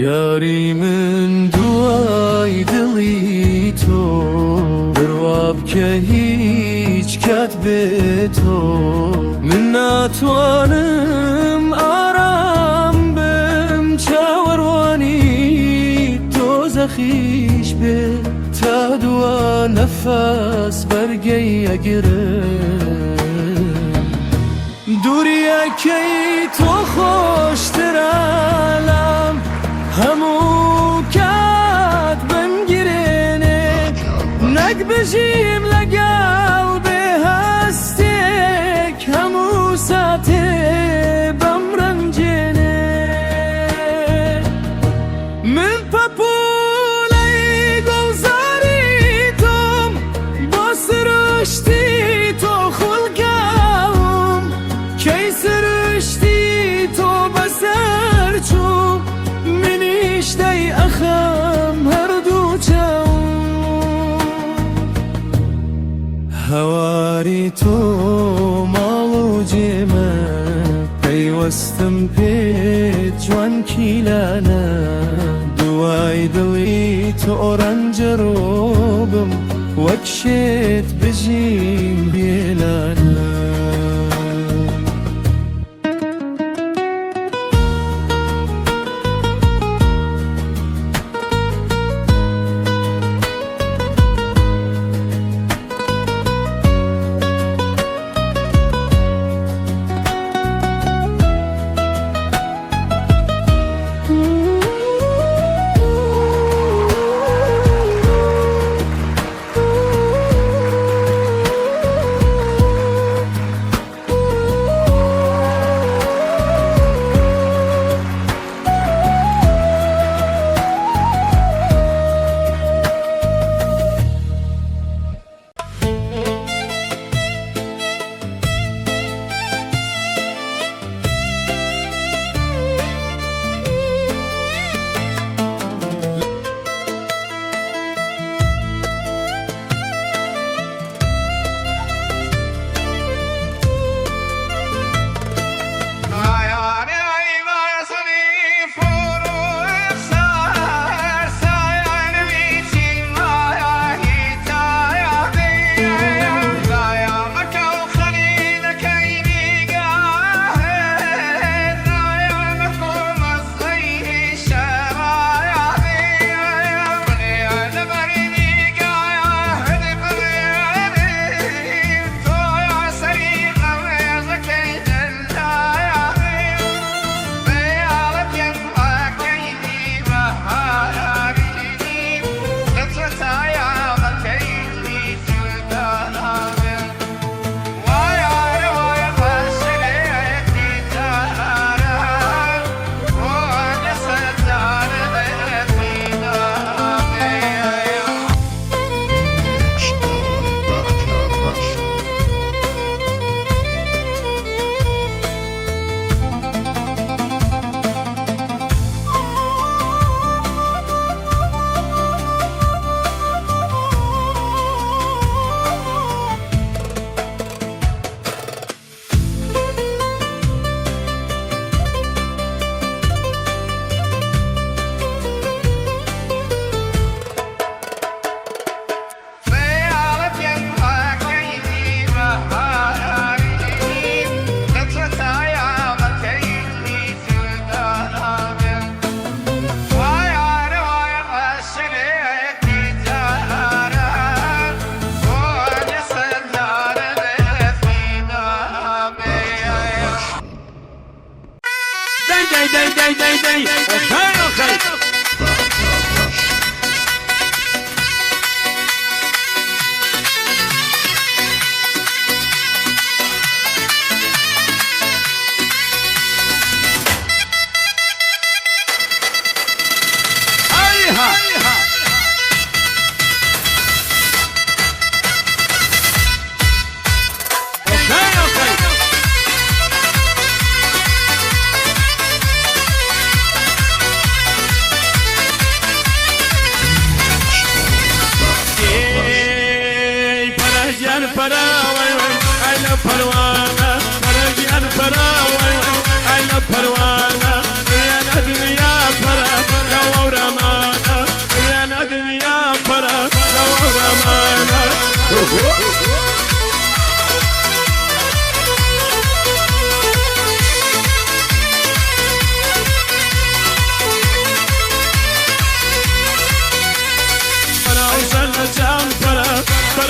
یاری من دوای دڵی تۆ بڕوا بکە هیچ کات بێ تۆ من ناتوانم ئارام بم چاوەڕوانی دۆزەخیش بێ تا دووە نەفەس بەرگەی ئەگرم دووریەکەی تۆ خۆشترە لام هەموو کات بمگرێنێ نەک بژیم لەگەڵ بێ هەستێک هەموو ساتێ بەم ڕەنجێنێ من پەپوولەی گوڵزاری تۆم بۆ سروشتی تۆ خوڵگاوم کەی سروشتی تۆ بەسەر چوو منیش دەی ئەخەم هەردوو چاوم هەواری تۆ ماڵ و جێمە پەیوەستم پێت جوان کیلانە دوای دڵی تۆ ڕەنجەڕۆ بم وەک شێت بژیم بێلانە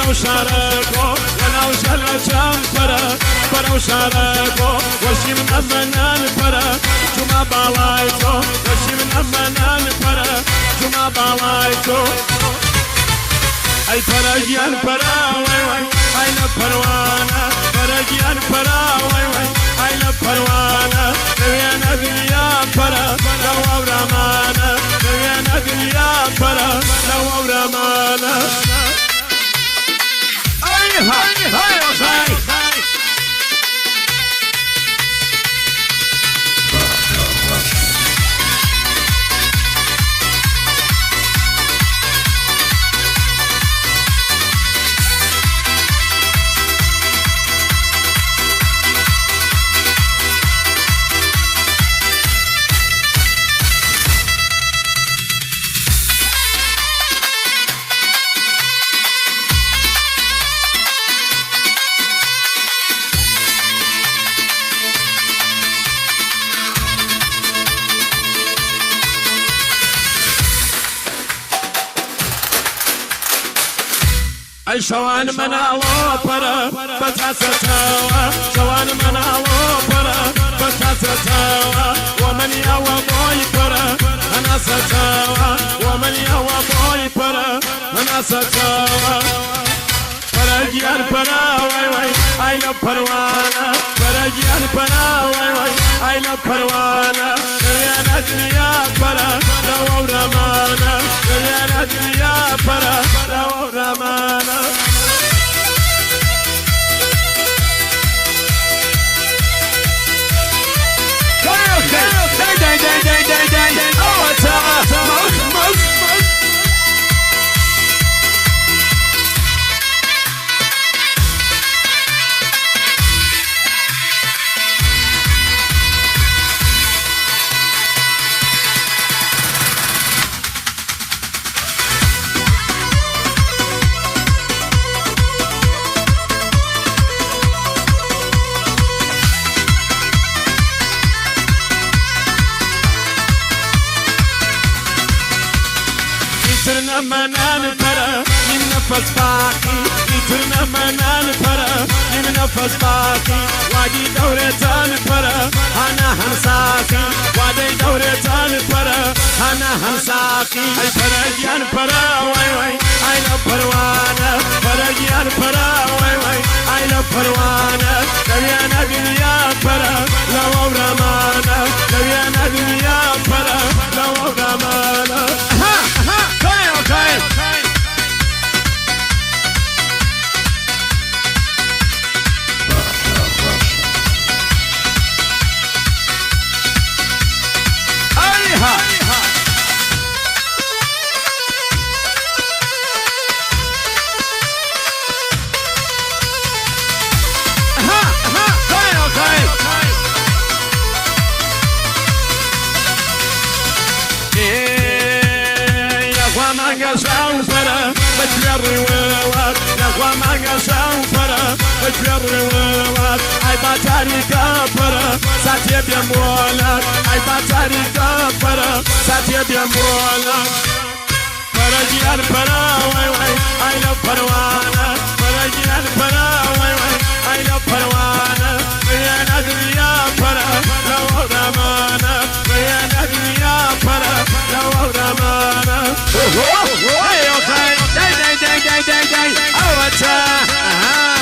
برو شاركو وناو شلچم پرا برو شاركو وشیم نمنان پرا جمع بالای تو وشیم نمنان پرا جمع بالای تو ای پرگیان پرا وای وای ای لپروانا پرگیان پرا وای وای ای لپروانا نویان دنیا پرا لو رمانا نویان دنیا پرا لو رمانا ای های های های ای شوان منالو پرا بتاسسوا شوان منالو پرا بتاسسوا ومن يوا بوي پرا انا سسوا ومن يوا بوي پرا انا سسوا پرگیان پرا وای وای ای لپروانا پرگیان پرا وای وای ای لپروانا دنیا دنیا پرا لو رمانا دنیا دنیا پرا لو رمانا يترنا منان برا من نفس باقي يترنا منان برا من نفس باقي وادي دورتان برا أنا همساقي وادي دورتان برا أنا همساقي أي فرجيان برا واي واي أي لبروانا فرجيان برا واي واي أي لبروانا دنيا دنيا برا لو رمانا دنيا دنيا برا لو رمانا Ai batari kapara, satie bien mola. Ai batari kapara, satie bien mola. Para girar para, wai wai, ai la parwana. Para girar para, wai wai, ai la parwana. Riana dunia para, la ramana. Riana dunia para, la ramana. Hey okay, day. Oh what's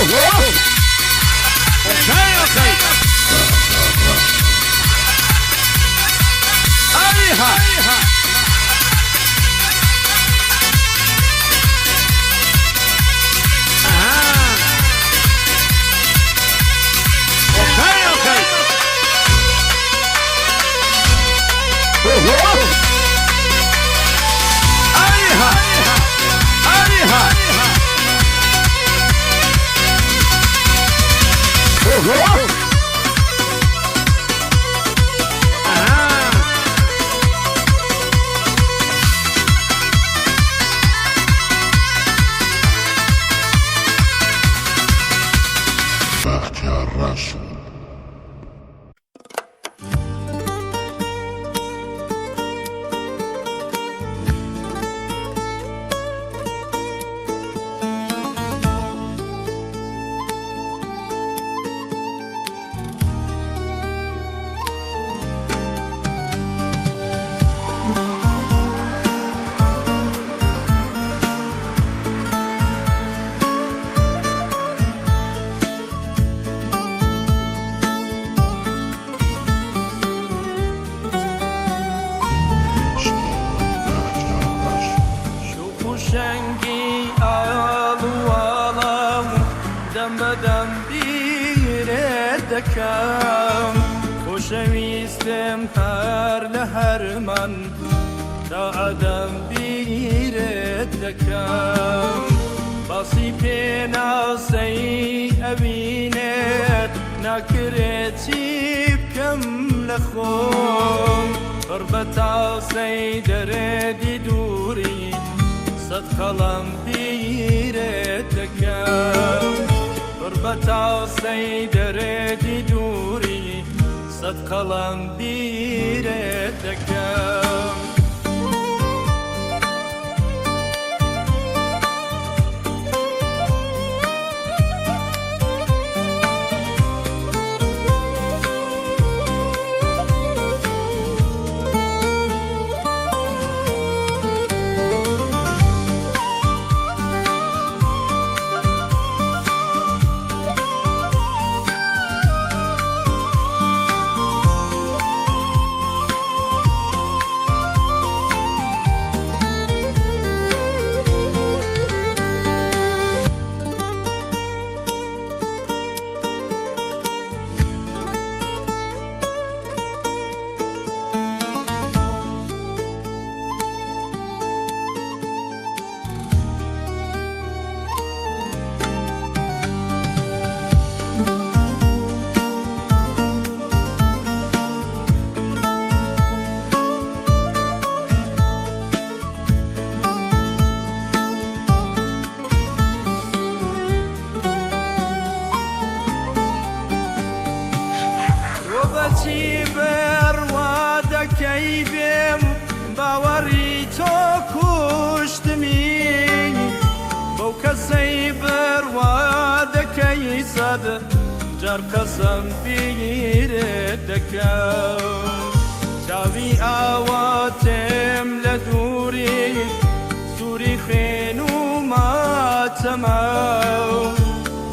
اوكي ايها خوشویستم هر لهرمان تا آدم بیرد دکم باسی پێناسەی ئەبینێت ناکرێت چی بکەم لە خۆم پڕ بە تاسەی دەرێدی دووری سەد خەڵەم بیرێت دەکەم پڕ بە تاسەی دەرێدی دووری سەد خەڵەم بیرێت دەکەم باوەڕی تۆ کوشتمی بەو کەسەی بڕوا دەکەی سەد جار قەسەم بیرێت دەکەم چاوی ئاواتێم لە دووری سووری خوێن و ماتەمە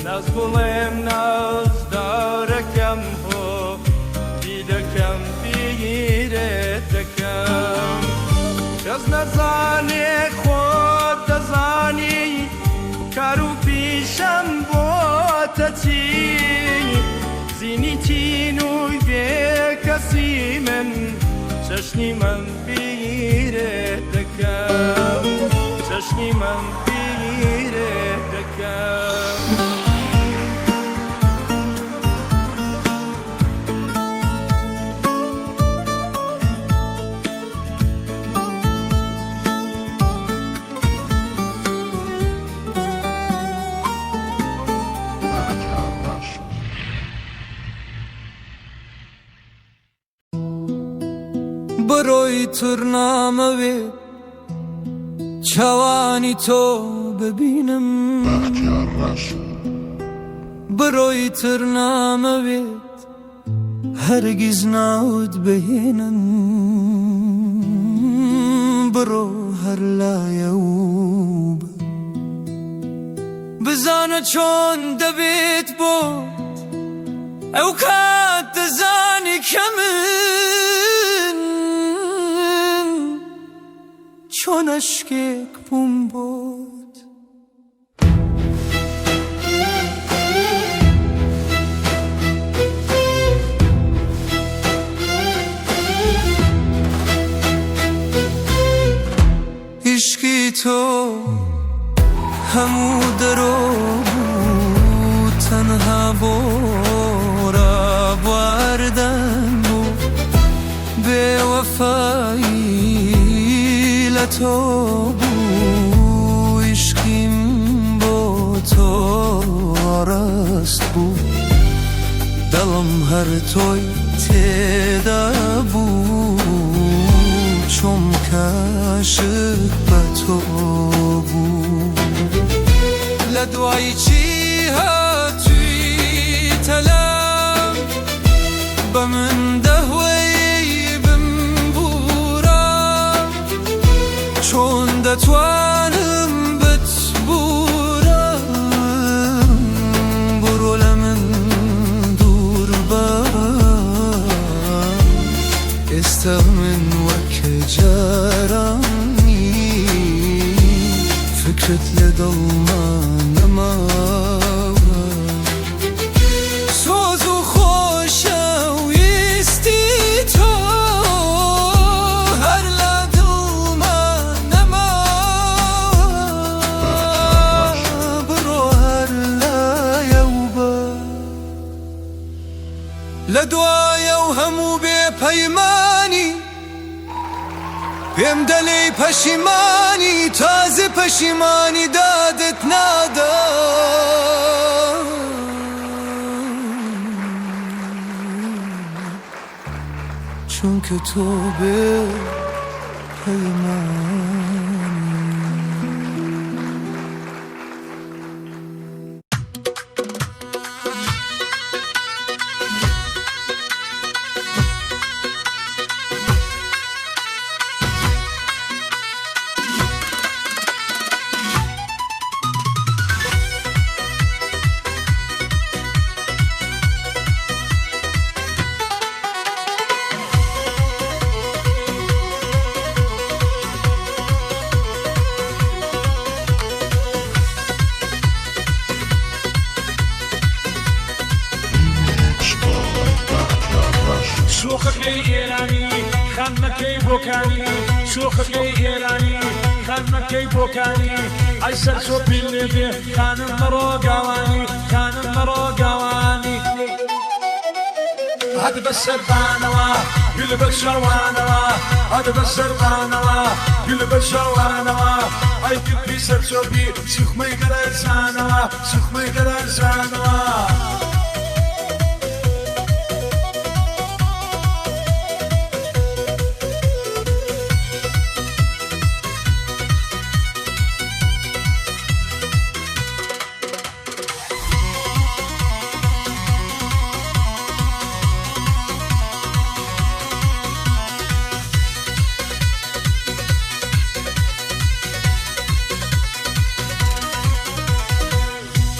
ناز گوڵێم نازدارەکەم هۆ دیدەکەم بیرێت دەکەم کەس نەزانێ خۆت دەزانی کار و پیشەم بۆتە چی زینی تین و بێ کەسی من چەشنی من بیرێت دەکەم چەشنی من بیرێت دەکەم بڕۆی تورنامەوێ چاوانی تۆ ببینم بڕۆی تورنامەوێت هەرگیز ناوت بهێنم بڕۆ هەر لایە و بزانە چۆن دەبێت بۆ ئەو کات دەزانی کە من چۆن عشقێک بووم بۆت عشقی تۆ هەموو دەرۆ بوو تەنها بۆ ڕابواردن بوو بێوەفایی لە تۆ بوو عشقیم بۆ تۆ ڕاست بوو دڵم هەر تۆی تێدا بوو چۆمکە عاشق بە تۆ بوو لە دوای چی هاتووی تەلام بە من دەهوەی بمبورە چۆن دەتوانم بتبورم بڕۆ لە من دوور بە ئێستا من وەکە جارانی فکرت لە دڵما نەماوە سۆز و خۆشە ویستی تۆ هەر لە دڵما نەماوە بڕۆ هەر لایەو بە لە دوایە و هەموو بێپەیمانی پێم دەڵێی پەشیمانی تازە پەشیمانی دادت نادا چونکە تۆ بێپەیمانی شوخەکەی ئێرانی خانمەکەی بۆکانی شوخەکەی ئێرانی خانمەکەی بۆکانی ئەی سەر چۆپی لێبێ خانم مەڕۆ گاوانی خانم مەڕۆ گاوانی هەد بە سەردانەوە گل بە شەوانەوە هەد بە سەردانەوە گل بە شەوانەوە ئەی گرپی سەر چۆپی سوخمەی گەرەرزانەوە سوخمەی گەرەرزانەوە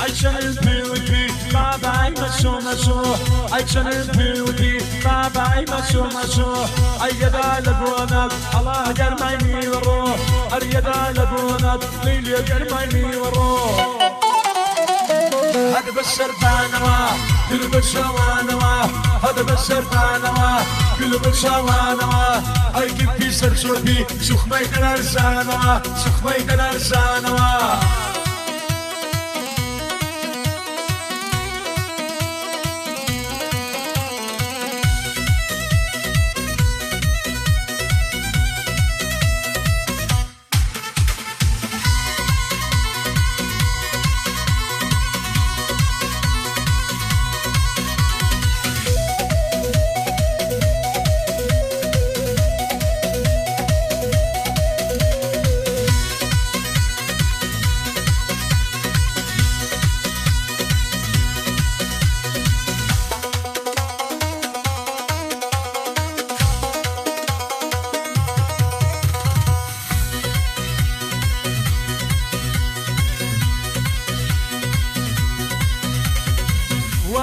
Ayça'nın büyüdü, babay maşo maşo. Ayça'nın büyüdü, babay maşo maşo. Ay yada lebronat, Allah germayni varo. Ar yada lebronat, leyli germayni varo. Hadi beşerdanama, gül beşavanama. Hadi beşerdanama, gül beşavanama. Ay gibi ser çorbi, suhmay kadar zanama, suhmay kadar zanama.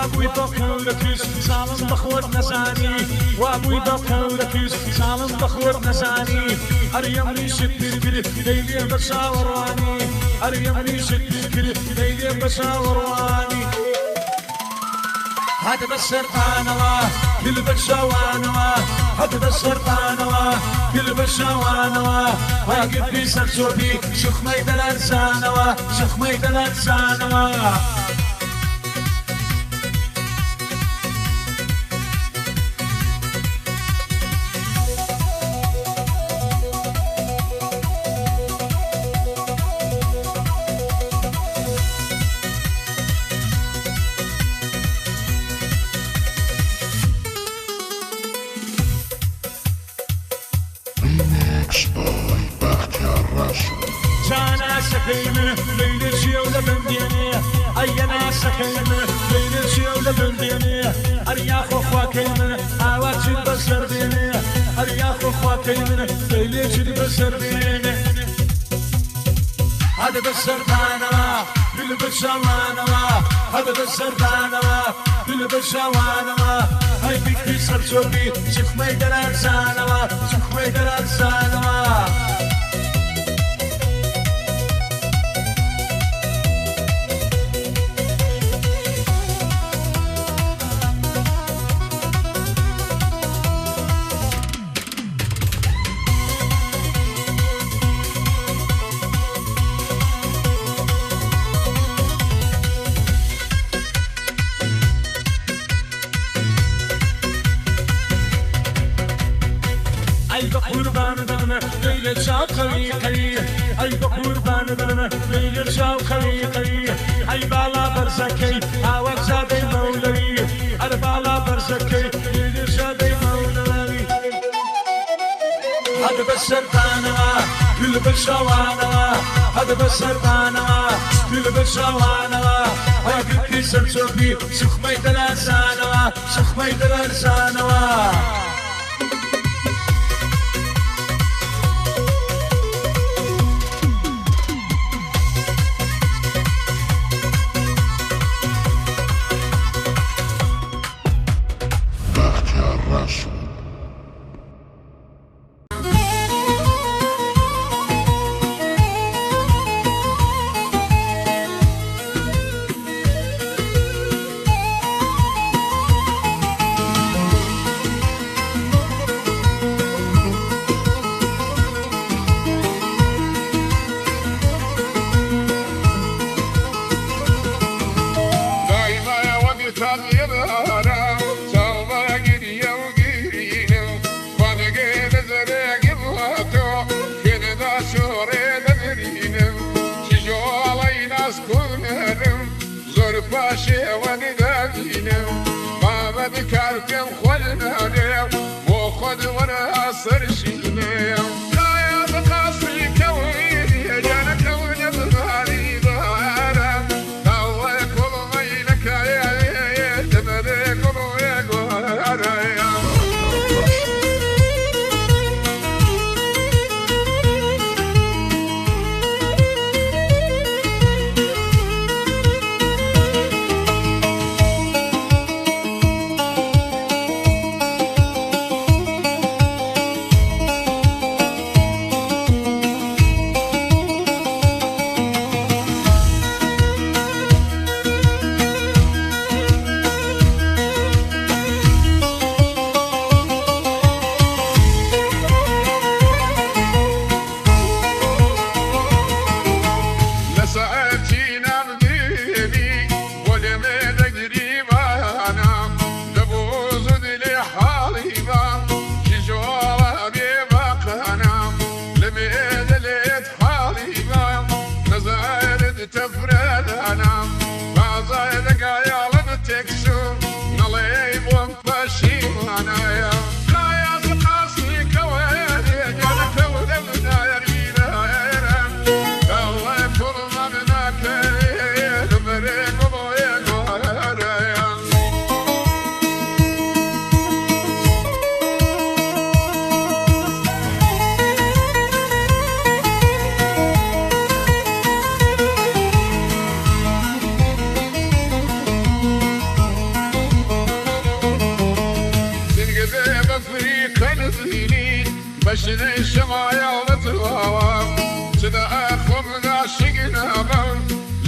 وابوی بەخەورەکەس ساڵم بەخۆت نەزانی وابووی بەخەورەکەس ساڵم بەخۆت نەزانی هەریەمنیشت پرگرت دەیلێ بە چاوەڕوانی هەریەمنیشت پرگرت دەیلێ بە چاوەڕوانی هات بە سەرتانەوە دل بە شەوانەوە هات بە سەرتانەوە دل بە شەوانەوە واگرتی سەرچۆبی شوخمەی دەلەرزانەوە شوخمەی دەلەرزانەوە ناسەکەی من لەیلە چێو لە بندێنێ ئەیە ناسەکەی من لەیلە چێو لە بندێنێ ئەریا خۆخواکەی من ئاوا چیت بەسەر بێنێ ئەریا خۆخواکەی من لەیلێ چیت بەسەر بێنێ هەدە بەسەردانەوە دل بە شەوانەوە هەدە بەسەردانەوە دل بە شەوانەوە هەی بیکری سەرچۆبی چخمەی دەلەرزانەوە چخمەی دەلەرزانەوە قربان بنا ليلة شاو خليقي أي بقربان بنا ليلة شاو خليقي أي بالا برزكي عوض زادي مولوي أنا بالا برزكي ليلة شادي مولوي هذا بسرطانوا كل بشوانوا هذا بسرطانوا كل بشوانوا هاي بكي سرسوبي سخمي دلالسانوا سخمي دلالسانوا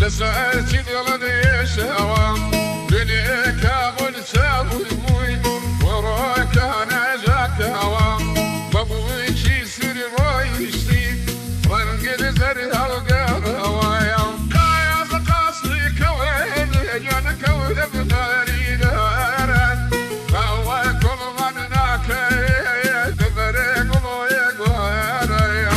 لسألتي دلني شوا دنيك أقول ساوي موي وراك أنا جاك هوا بابوي شي سري رايشتي رنقل زر هالقاب هوايا قايا زقاصي كوين يجان كود بغاري داران هوا كل غناك تفرق ضيق وهرايا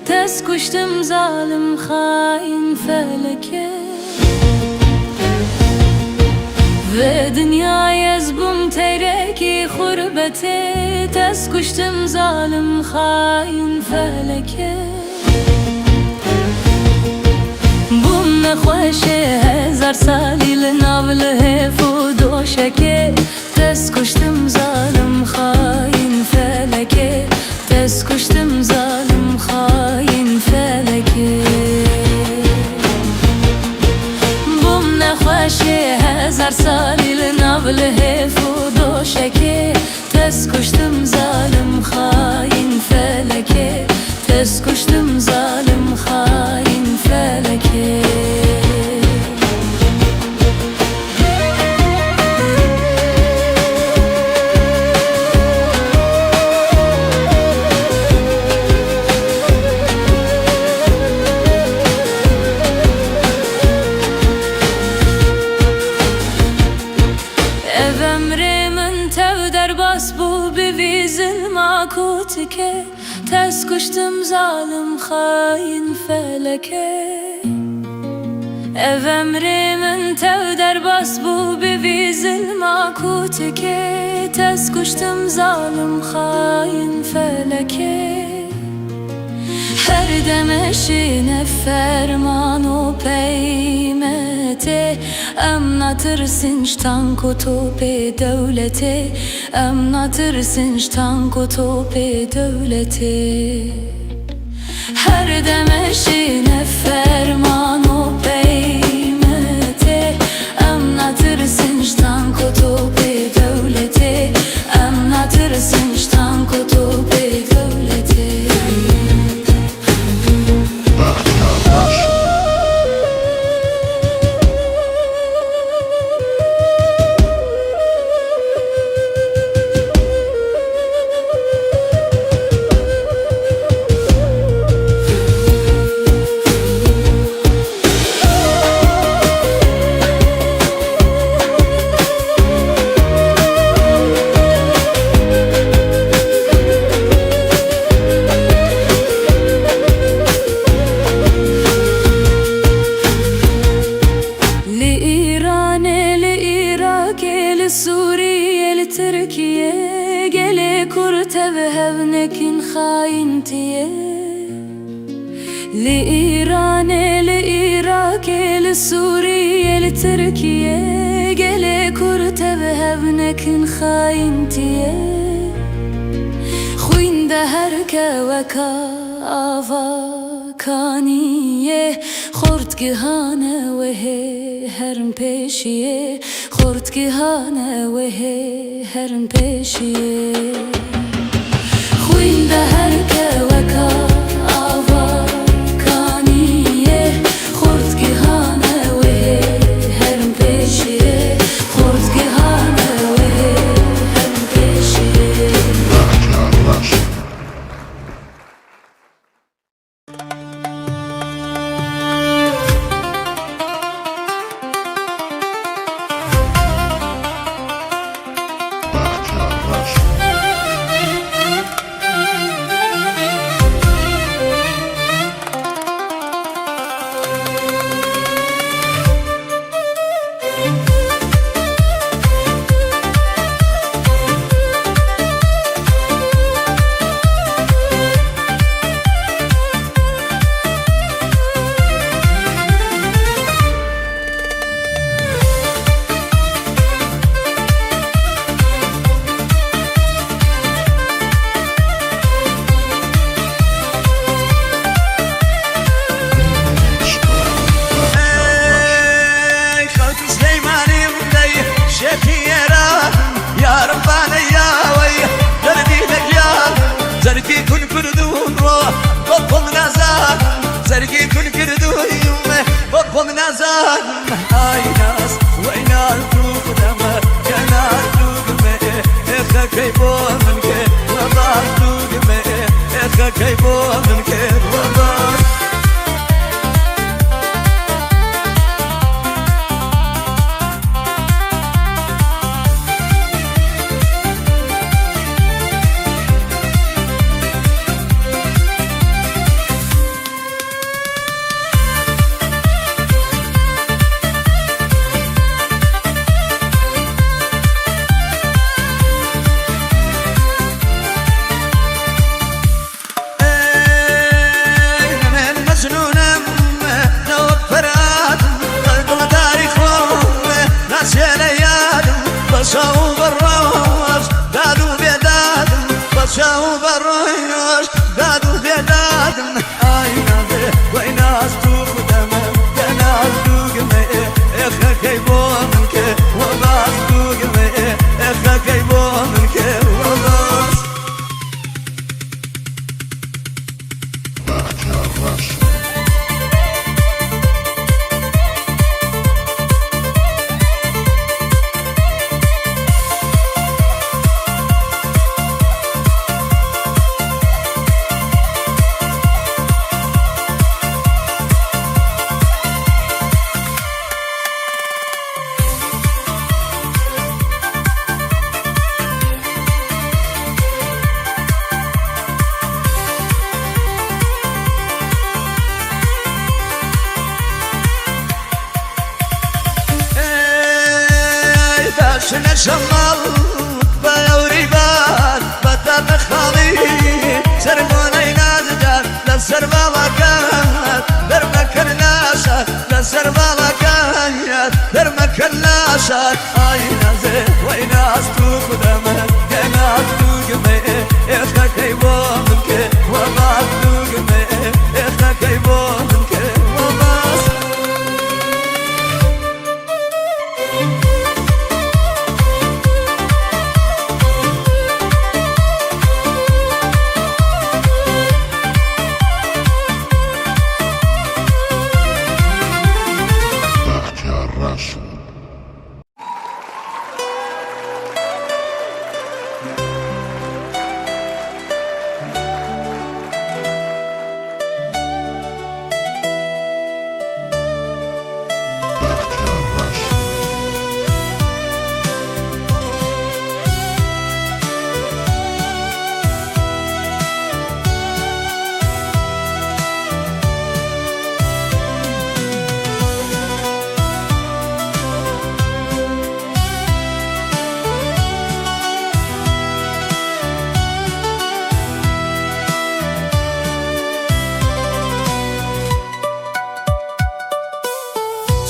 Tez kuştum zalim hain feleke Ve dünyaya ezbum tereki hurbeti Tez kuştum zalim hain feleke Bum ne خوشه هزار سالی لناول هفو دوشکه Tez kuştum zalim hain feleke Tez kuştum zalim hain feleke Bum ne خوشه هزار سالی لناول هفو دوشکه Tez kuştum zalim hain feleke Tez kuştum zalim hain feleke Ke tez kuştum zalim hain feleke Ev emrimin tevder bas bu bir vizil makuti ke Tez kuştum zalim hain feleke Her demeşine ferman o peymete Em natırsın ştan kutubi devleti Em natırsın ştan kutubi devleti Her demeşine ferman o peymete Em natırsın ştan kutubi devleti Em natırsın ştan kutubi devleti لإيران لإيراك لسوريا لتركيا قلي كرت بهبنك خاينتي خوين دهرك وكا آفا كانية خورت كهانة وهي هرم بيشية خورت كهانة وهي هرم بيشية خوين دهرك وكا آفا كانية خورت كهانة وهي هرم بيشية خورت كهانة وهي هرم بيشية زرقي كل كردون بطم نازان زرقي كل كردون بطم نازان هاي ناس وينال توق دمه كنال توق مه اخا كيبو منك وضع توق مه اخا كيبو منك وضع شاو بالريش دادو بيدادم آينا ويناس توق دمه كناس توق مئة اخا كيبو منك وباس توق مئة اخا كيبو منك وباس شنا شمال بيوري بال بطل خالي سرموني نازجات لسر بالكات درمك الناشات لسر بالكات درمك الناشات اي نازي ويناس توق دمك كناس توق مئة اخا كيبو منك وباس توق مئة اخا كيبو منك وباس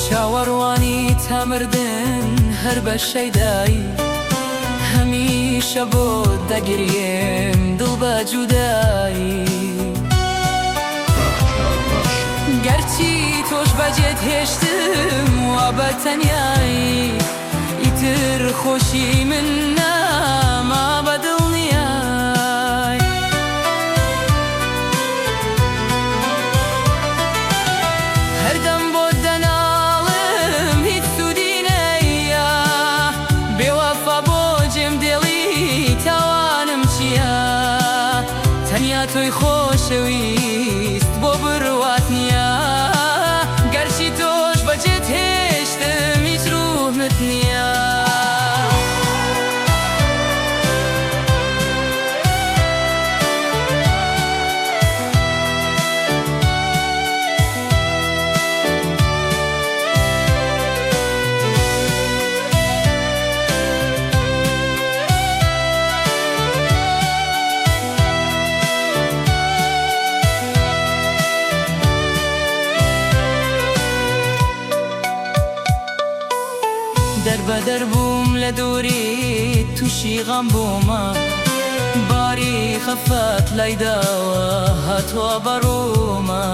چاوەڕوانی تامردن هەر بە شەیدایی هەمیشە بۆ دەگریم دڵ بە جودایی گەرچی تۆش بەجێت هێشتم وا بە تەنیایی ئیتر خۆشی من ناما بە دڵنیای هەردەم بۆ دەناڵم هیچ سوودی نەیە بێوەفا بۆ جێم دێڵی تاوانم چییە تەنیا تۆی خۆشەویست بۆ بڕوات نییە گەرچی تۆش بەجێت هێشتم هیچ ڕوومت نییە دەربەدەر بووم لە دووری تووشی غەم بوومە باری خەفەت لای داوە هاتووە بەڕوومە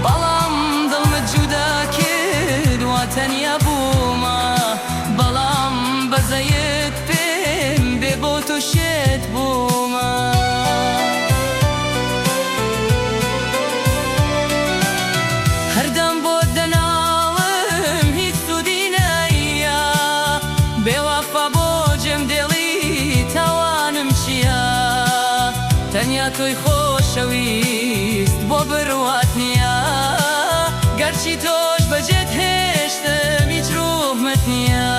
بەڵام دڵمت جودا کرد وا تەنیا بوومە بەڵام بەزەیت پێم بێ بۆ تۆ شێت بوومە هەردەم بۆ دەناڵم هیچ سوودی نەیە بێوەفا بۆ جێم دێڵی تاوانم چییە تەنیا تۆی خۆشەویست بۆ بڕوات نییە گەرچی تۆش بەجێت هێشتم هیچ ڕوومت نییە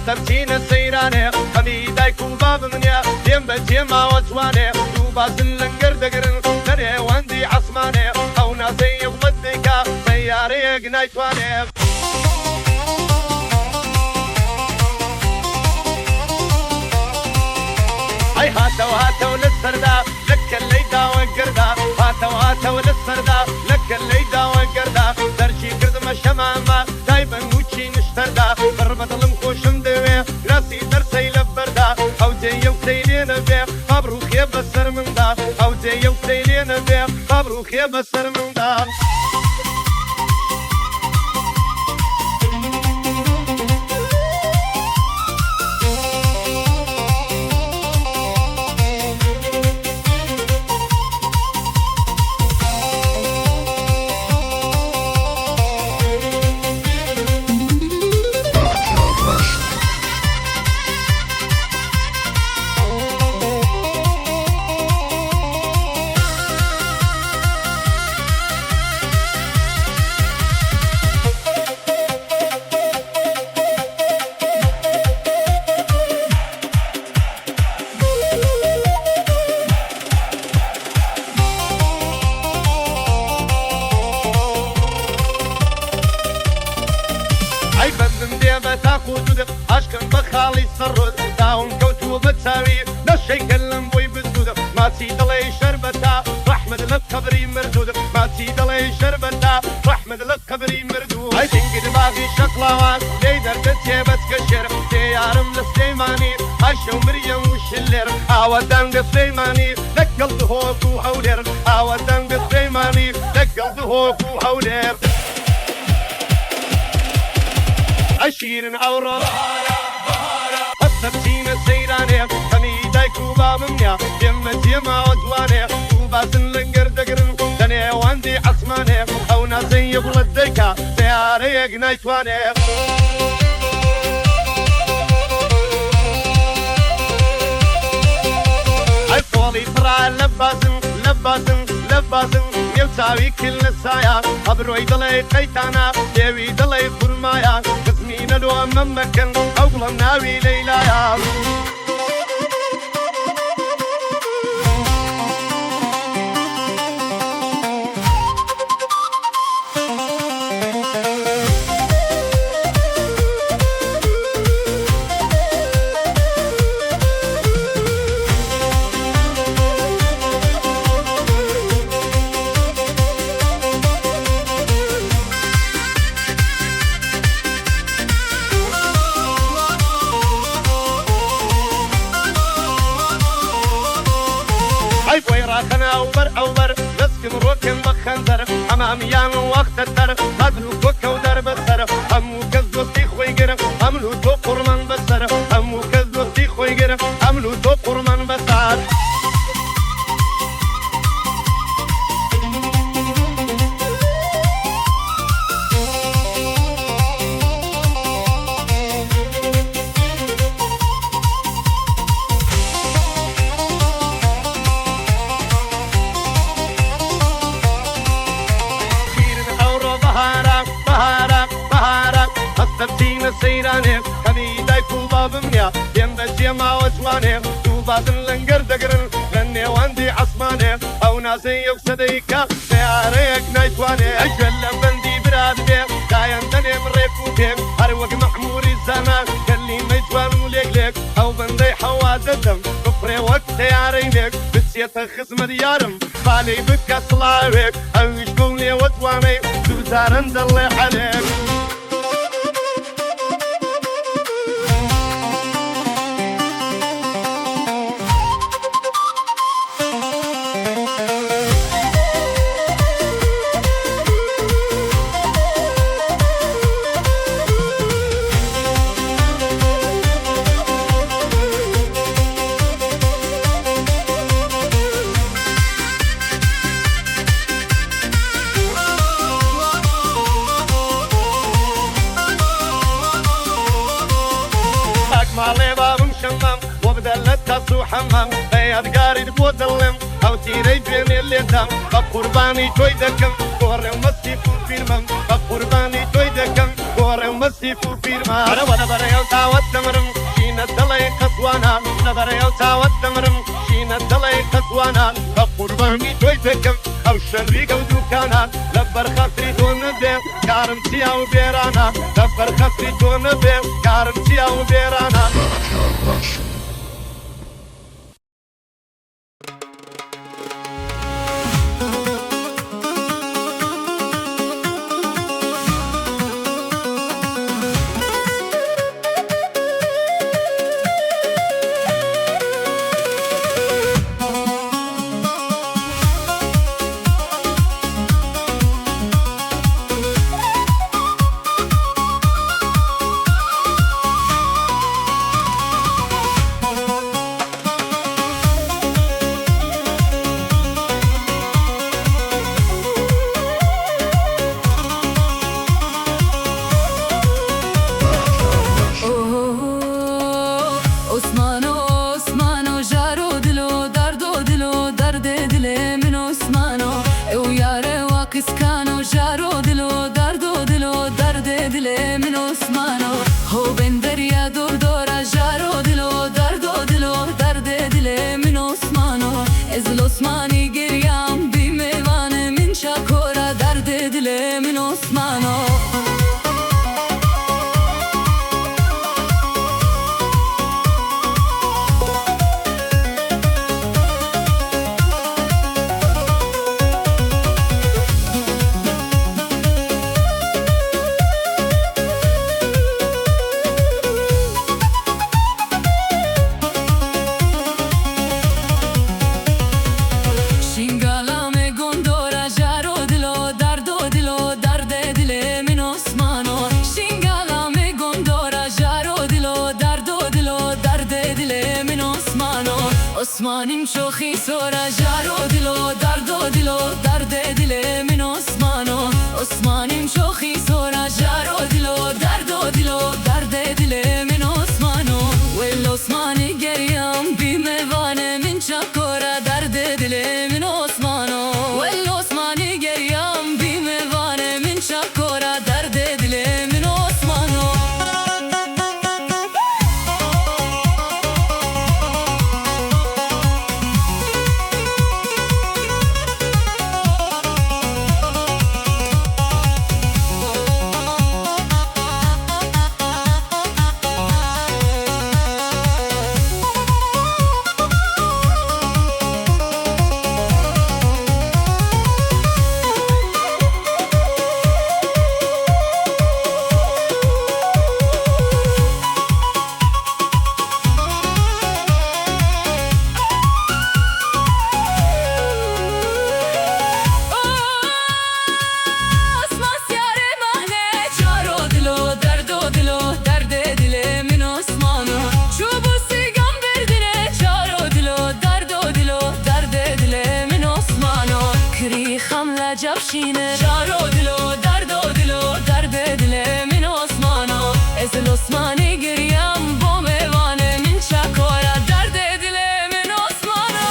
تمتين السيرانة خميدا يكون باب منيا ديم بجيما وجوانة دوبازن لنقر دقرن لني واندي عصمانة او ناسي ومدكا سياري قنايتوانة اي هاتو للسردا لك الليدا وانقردا هاتو للسردا لك الليدا وانقردا درشي قرد ما شماما دايما وشي نشتردا بربط المخوشم دوي راسي درسي لبردا او جي وسيلين بيه مبروك يا بسر من دا او جي وسيلين بيه مبروك يا بسر من دا بتا خودود عشقم بخالی سرود داوم كوتو بتساوي نشي كلم بوي بزود ما تيدلي شربتا رحمة للقبري مردود ما تيدلي شربتا رحمة للقبري مردود اي تنقد باغي شقلاوان لي دردت بتكشر تيارم لسليماني عايشة ومريم وشلر عودان بسليماني لقلت هوك وحولر عودان بسليماني لقلت هوك وحولر عشير عورة السبتين السيراني خميداي كوبا ممنيا يمت يما وزواني كوبا سنلنقر دقرن دنيا واندي عصماني او ناسي يبلد ديكا سياري يقنايتواني الفولي فرع لباسن لباسن لباسن يوساوي كل السايا أبروي دلي قيتانا ديوي دلي فرمايا قسمين لو ممكن أقلم ناوي ليلايا ويراخنا أوبر نسكن روكن بخنزر حماميان وقت التر هدلو كوكا ودرب السر همو كزدو سيخ ويقر هملو تو قرمان بسر همو كزدو سيخ ويقر هملو تو قرمان بسر سيراني خميداي كوبا بمنيا يمبس يما وزواني كوبا سنلنقر دقرن غني واندي عصماني او ناسي يقصديكا سياريك نايتواني اجل بندي براد بيك داين دني مريكو بيك هروك محموري الزمان كلي ميتوان وليك او بندي حوادتم كفري وقت سيارينيك بتسيت خصم ديارم بالي بك صلاويك او يشكوني وطواني دوزارن دلي عليك مالي بابم شمام وبدلت تاسو حمام بياد قارد بودلم او تيري بين اللي دام بقرباني توي دكم ورا مسيفو فيرمام بقرباني توي دكم ورا مسيفو فيرمام انا وانا بريو تاوت تمرم شين الدلي قطوانا انا بريو تاوت تمرم شين الدلي قطوانا بقرباني توي دكم او شريك او دكانا لبر خاطري دون بيم كارمتي او بيرانا لبر خاطري دون بيم كارمتي او بيرانا شوخی سورا جارو دلو درد دلو درد دل من عثمانو عثمانیم شوخی سورا جارو دلو درد دل من عثمانو ول عثمانی گریم بی موانه من چکورا درد دل من عثمانو ول عثمانی گریم بی موانه من چکورا درد دل من عثمانو جبشینه جارو دلو درد دل من عثمانو از العثمانی گریم با میوانه من چکورا درد دل من عثمانو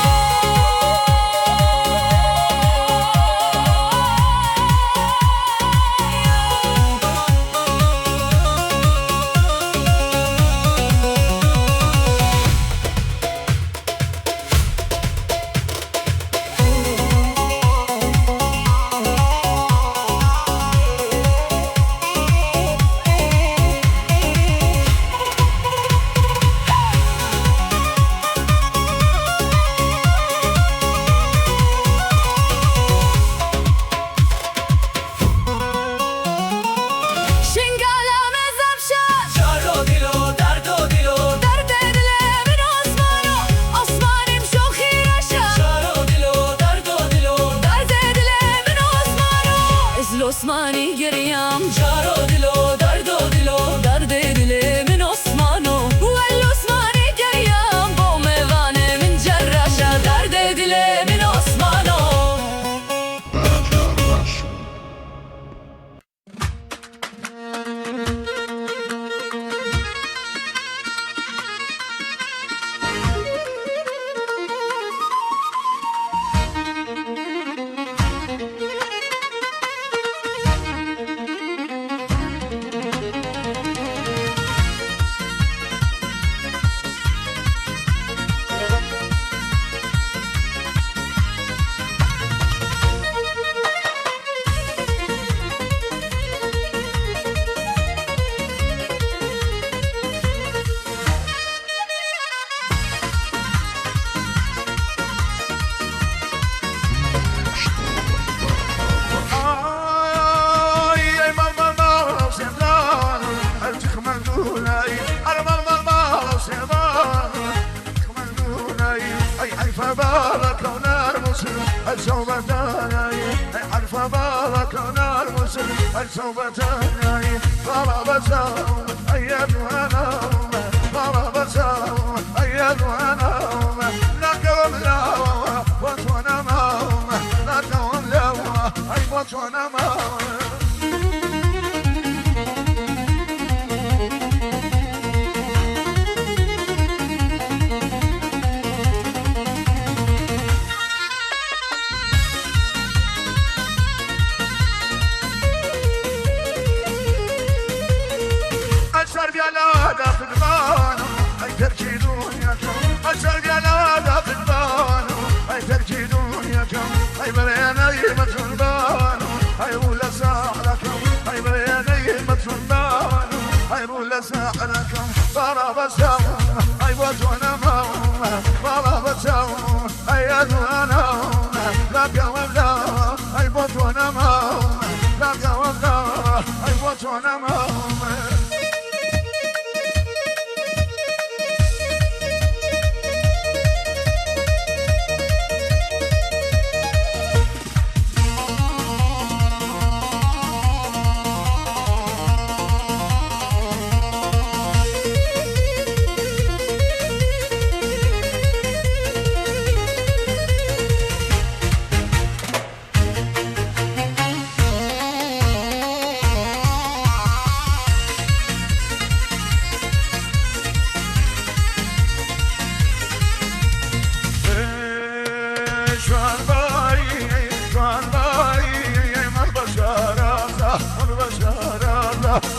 عثمانی گریم جارو دلو درد دل من عثمانو ول عثمانی گریم با میوانه من جرش درد دل من عثمانو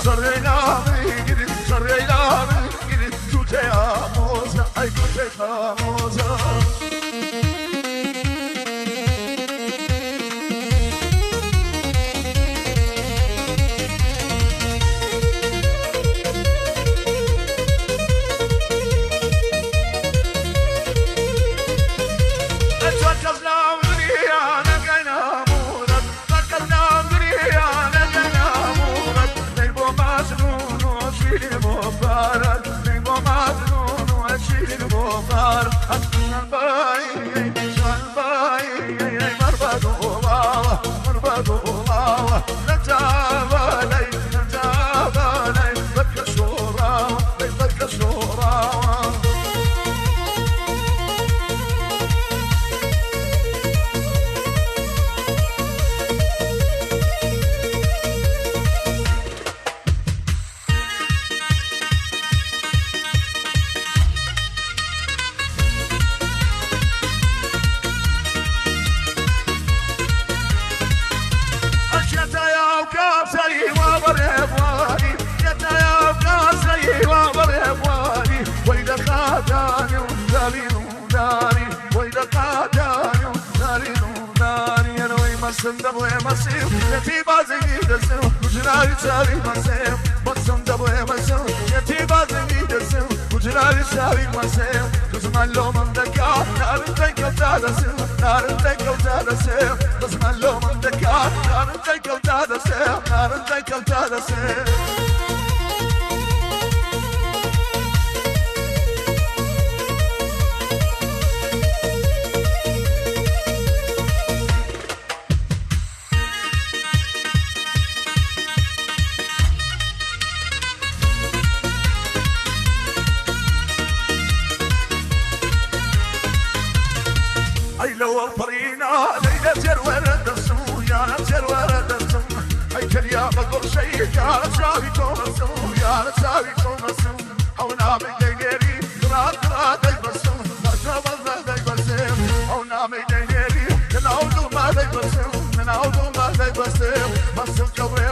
Sarayami, gidin sarayami, gidin tuteyamız, ay tuteyamız.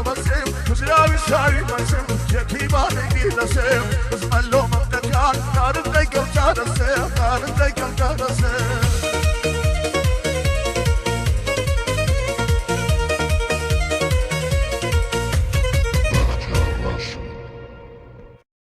Basım, kuzra bir şari basım, yetiba ne gilasım, kızmallo